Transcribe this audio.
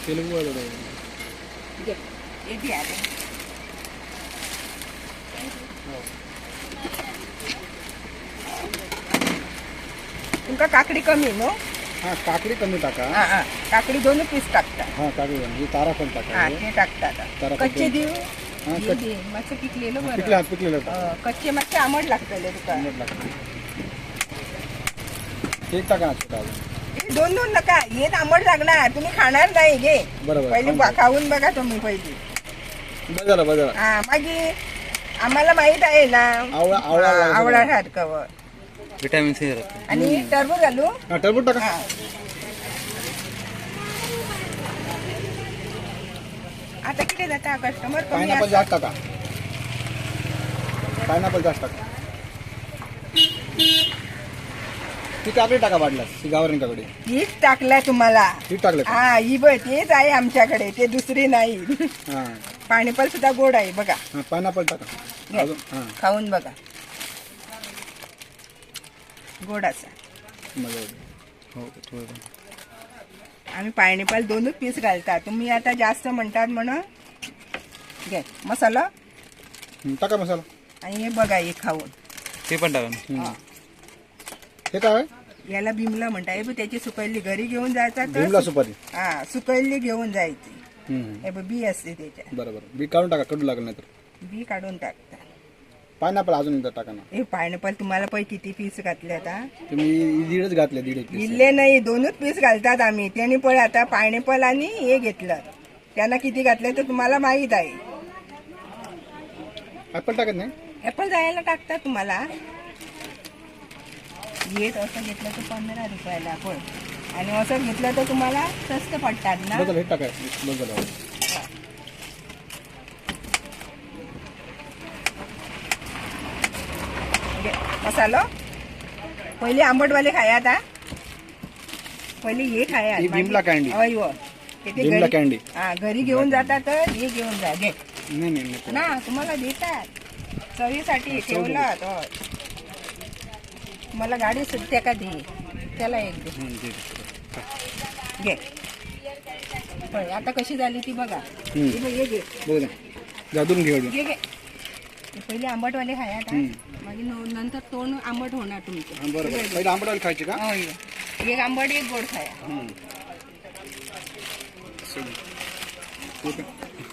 तेलुगू वाला घे. हे घे आता. तुमका काकडी कमी नो. हा काकडी कमी टाका. हा काकडी 2 पीस टाकता. हा काकडी ही तारा पण टाका. हा ते टाकतात. तारा पण कच्चे देऊ. हा, मस्त पिकलेलं पिकले बरं. पिकलेलं कच्चे मच्छी आंबट लागतले तुका. एक टाका ना छोटा अजून. हे 2 नका. हे आंबट लागणार. तुम्ही खाणार नाही घे. बरोबर पहिली खाऊन बघा तुम्ही पहिली. बरं हा मागे आम्हाला माहित आहे ना. आवळा सारखं विटामिन सी राहते. आणि टरबूज घालू. हा टरबूज टाका. हा. आता किती जाता कस्टमर कमी पायनॅपल असतात. जास्त टाका. पायनॅपल जास्त टाका. ती काकडी टाका वाटल्यास. ती गावरान काकडी. हीच टाकलाय तुम्हाला. ती टाकलं का? हा ही बघ तेच आहे आमच्याकडे. ते दुसरी नाही. हा पाणीपल सुद्धा गोड आहे बघा. हा पायनॅपल टाका. घे. अजून हा खाऊन बघा. गोड असा. मजा येते. हो थोडं आम्ही पायनॅपल 2 पीस घालता. तुम्ही आता जास्त म्हणतात म्हणून घे मसाला. टाका मसाला. आणि हे बघा हे खाऊन. ते पण टाका. हा. हे काय याला भीमला म्हणता. हे बघ त्याची सुकैली घरी घेऊन जायचा भीमला सुपारी. हा सुकैली घेऊन जायची. हम्म. हे बघ बी असते त्याच्या. बरोबर बी काढून टाका. कडू लागलं नाही तर. बी काढून टाकता. पायनॅपल अजून एकदा टाका ना. हे पायनॅपल तुम्हाला पै किती पीस घातले आता. तुम्ही दीडच घातले. दीड एक piece. इल्ले नाही 2 पीस घालतात आम्ही. त्याने पण आता पायनॅपल आणि हे घेतलं. त्यांना किती घातले तर तुम्हाला माहित आहे. ऍपल टाकत नाही. ऍपल जायला टाकतात तुम्हाला. येत असं घेतलं तर 15 रुपयाला पण. आणि असं घेतलं तर तुम्हाला स्वस्त पडतात ना. बदल हे टाकाय बदल. मसालो पहिले आंबटवाले खाया आता. पहिले हे खाया. ही भीमला कँडी. भीमला कँडी. हा घरी घेऊन जाता तर हे घेऊन जा. घे नाही ना तुम्हाला देतात. चवीसाठी ठेवलात. मला गाडी सुट्ट्या का दे. त्याला एक दे. घे. होय, आता कशी झाली ती बघा. हे बघ, हे घे. बघू द्या. जादून घेऊ. घे घे. हे पहिले आंबटवाले खाया आता. मग नंतर तोंड आंबट होणार तुमचं. बरोबर पहिले आंबट खायचे का. होय. एक आंबट एक गोड खाया. ठीक आहे.